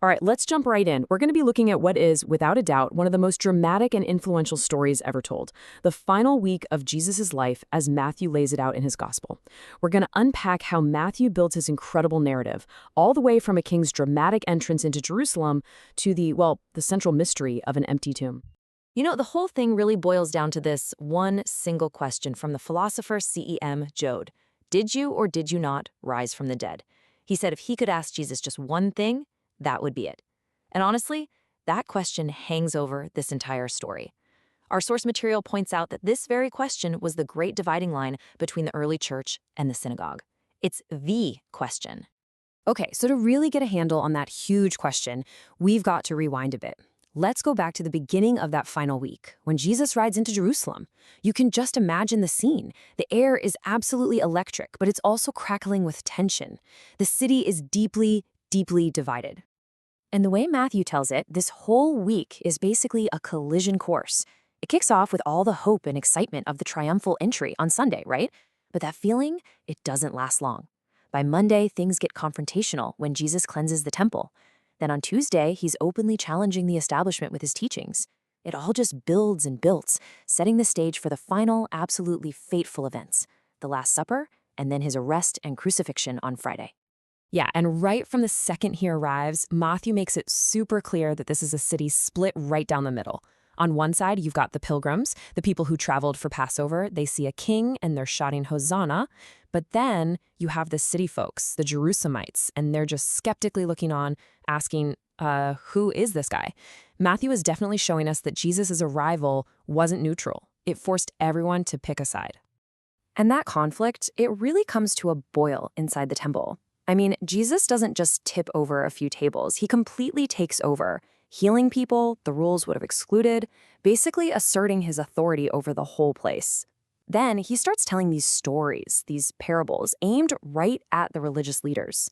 All right, let's jump right in. We're going to be looking at what is, without a doubt, one of the most dramatic and influential stories ever told, the final week of Jesus' life as Matthew lays it out in his gospel. We're going to unpack how Matthew builds his incredible narrative, all the way from a king's dramatic entrance into Jerusalem to the central mystery of an empty tomb. The whole thing really boils down to this one single question from the philosopher C.E.M. Joad. Did you or did you not rise from the dead? He said if he could ask Jesus just one thing, that would be it. And honestly, that question hangs over this entire story. Our source material points out that this very question was the great dividing line between the early church and the synagogue. It's the question. Okay, so to really get a handle on that huge question, we've got to rewind a bit. Let's go back to the beginning of that final week, when Jesus rides into Jerusalem. You can just imagine the scene. The air is absolutely electric, but it's also crackling with tension. The city is deeply divided. And the way Matthew tells it, this whole week is basically a collision course. It kicks off with all the hope and excitement of the triumphal entry on Sunday, right? But that feeling, it doesn't last long. By Monday, things get confrontational when Jesus cleanses the temple. Then on Tuesday, he's openly challenging the establishment with his teachings. It all just builds and builds, setting the stage for the final, absolutely fateful events, the Last Supper, and then his arrest and crucifixion on Friday. Yeah, and right from the second he arrives, Matthew makes it super clear that this is a city split right down the middle. On one side, you've got the pilgrims, the people who traveled for Passover. They see a king and they're shouting Hosanna. But then you have the city folks, the Jerusalemites, and they're just skeptically looking on, asking, who is this guy? Matthew is definitely showing us that Jesus' arrival wasn't neutral. It forced everyone to pick a side. And that conflict, it really comes to a boil inside the temple. I mean, Jesus doesn't just tip over a few tables. He completely takes over, healing people the rules would have excluded, basically asserting his authority over the whole place. Then he starts telling these stories, these parables, aimed right at the religious leaders.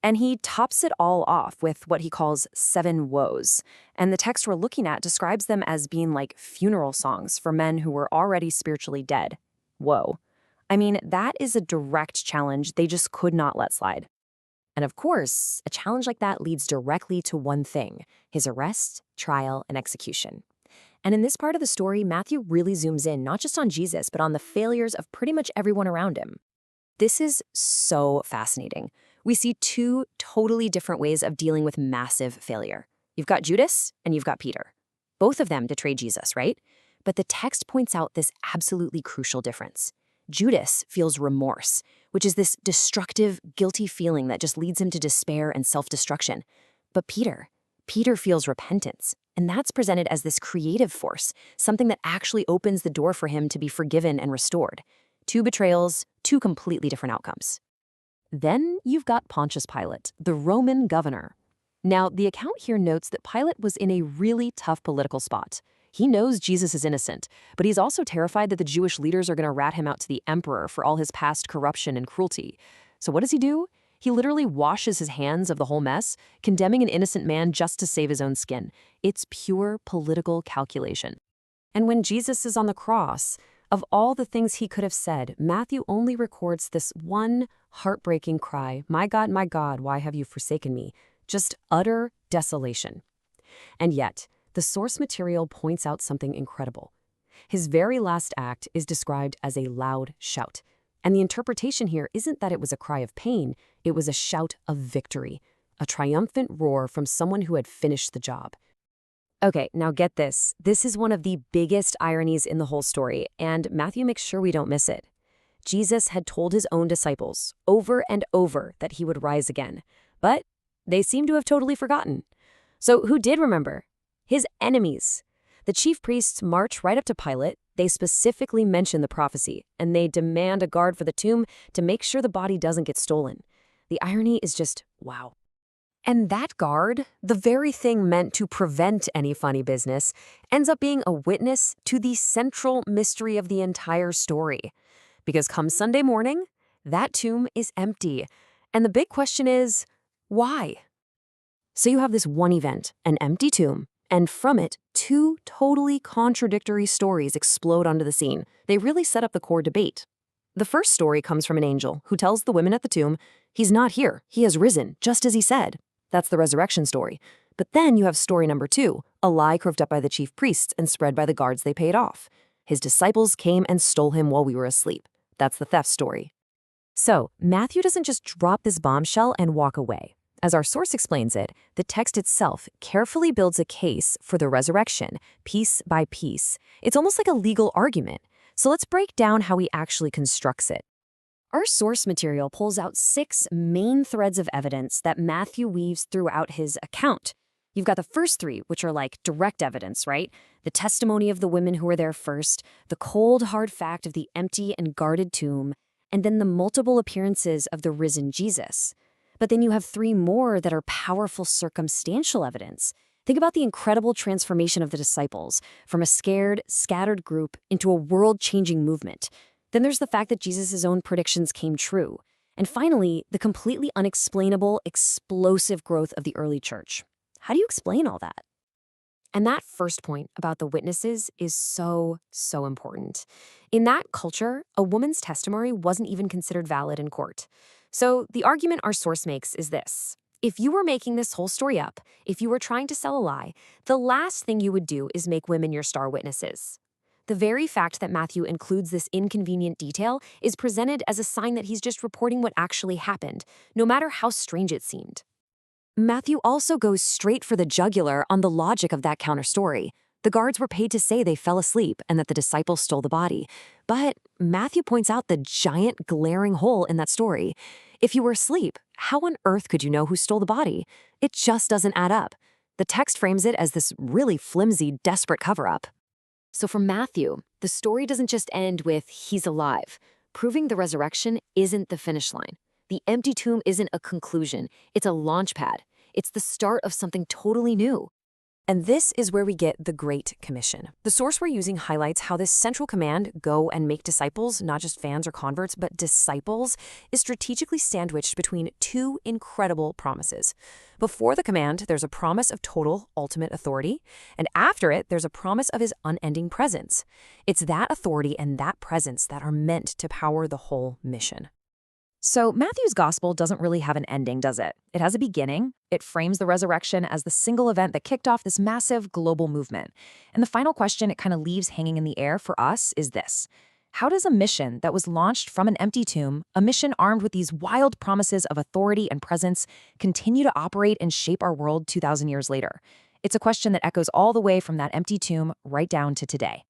And he tops it all off with what he calls 7 woes. And the text we're looking at describes them as being like funeral songs for men who were already spiritually dead. Whoa. I mean, that is a direct challenge they just could not let slide. And of course, a challenge like that leads directly to one thing: his arrest, trial, and execution. And in this part of the story, Matthew really zooms in not just on Jesus, but on the failures of pretty much everyone around him. This is so fascinating. We see 2 totally different ways of dealing with massive failure. You've got Judas and you've got Peter. Both of them betrayed Jesus, right? But the text points out this absolutely crucial difference. Judas feels remorse, which is this destructive, guilty feeling that just leads him to despair and self-destruction. But Peter feels repentance, and that's presented as this creative force, something that actually opens the door for him to be forgiven and restored. 2 betrayals, 2 completely different outcomes. Then you've got Pontius Pilate, the Roman governor. Now, the account here notes that Pilate was in a really tough political spot. He knows Jesus is innocent, but he's also terrified that the Jewish leaders are going to rat him out to the emperor for all his past corruption and cruelty. So what does he do? He literally washes his hands of the whole mess, condemning an innocent man just to save his own skin. It's pure political calculation. And when Jesus is on the cross, of all the things he could have said, Matthew only records this one heartbreaking cry, my God, why have you forsaken me?" Just utter desolation. And yet, the source material points out something incredible. His very last act is described as a loud shout. And the interpretation here isn't that it was a cry of pain, it was a shout of victory, a triumphant roar from someone who had finished the job. Okay, now get this. This is one of the biggest ironies in the whole story, and Matthew makes sure we don't miss it. Jesus had told his own disciples over and over that he would rise again, but they seem to have totally forgotten. So who did remember? His enemies. The chief priests march right up to Pilate. They specifically mention the prophecy, and they demand a guard for the tomb to make sure the body doesn't get stolen. The irony is just, wow. And that guard, the very thing meant to prevent any funny business, ends up being a witness to the central mystery of the entire story. Because come Sunday morning, that tomb is empty. And the big question is, why? So you have this one event, an empty tomb, and from it, 2 totally contradictory stories explode onto the scene. They really set up the core debate. The first story comes from an angel who tells the women at the tomb, "He's not here, he has risen, just as he said." That's the resurrection story. But then you have story number 2, a lie cooked up by the chief priests and spread by the guards they paid off. His disciples came and stole him while we were asleep. That's the theft story. So, Matthew doesn't just drop this bombshell and walk away. As our source explains it, the text itself carefully builds a case for the resurrection, piece by piece. It's almost like a legal argument. So let's break down how he actually constructs it. Our source material pulls out 6 main threads of evidence that Matthew weaves throughout his account. You've got the first 3, which are like direct evidence, right? The testimony of the women who were there first, the cold, hard fact of the empty and guarded tomb, and then the multiple appearances of the risen Jesus. But then you have 3 more that are powerful circumstantial evidence. Think about the incredible transformation of the disciples from a scared, scattered group into a world-changing movement. Then there's the fact that Jesus' own predictions came true. And finally, the completely unexplainable, explosive growth of the early church. How do you explain all that? And that first point about the witnesses is so important. In that culture, a woman's testimony wasn't even considered valid in court. So the argument our source makes is this. If you were making this whole story up, if you were trying to sell a lie, the last thing you would do is make women your star witnesses. The very fact that Matthew includes this inconvenient detail is presented as a sign that he's just reporting what actually happened, no matter how strange it seemed. Matthew also goes straight for the jugular on the logic of that counterstory. The guards were paid to say they fell asleep and that the disciples stole the body. But Matthew points out the giant glaring hole in that story. If you were asleep, how on earth could you know who stole the body? It just doesn't add up. The text frames it as this really flimsy, desperate cover-up. So for Matthew, the story doesn't just end with he's alive. Proving the resurrection isn't the finish line. The empty tomb isn't a conclusion. It's a launch pad. It's the start of something totally new. And this is where we get the Great Commission. The source we're using highlights how this central command, go and make disciples, not just fans or converts, but disciples, is strategically sandwiched between 2 incredible promises. Before the command, there's a promise of total, ultimate authority, and after it, there's a promise of his unending presence. It's that authority and that presence that are meant to power the whole mission. So Matthew's gospel doesn't really have an ending, does it? It has a beginning. It frames the resurrection as the single event that kicked off this massive global movement. And the final question it kind of leaves hanging in the air for us is this. How does a mission that was launched from an empty tomb, a mission armed with these wild promises of authority and presence, continue to operate and shape our world 2,000 years later? It's a question that echoes all the way from that empty tomb right down to today.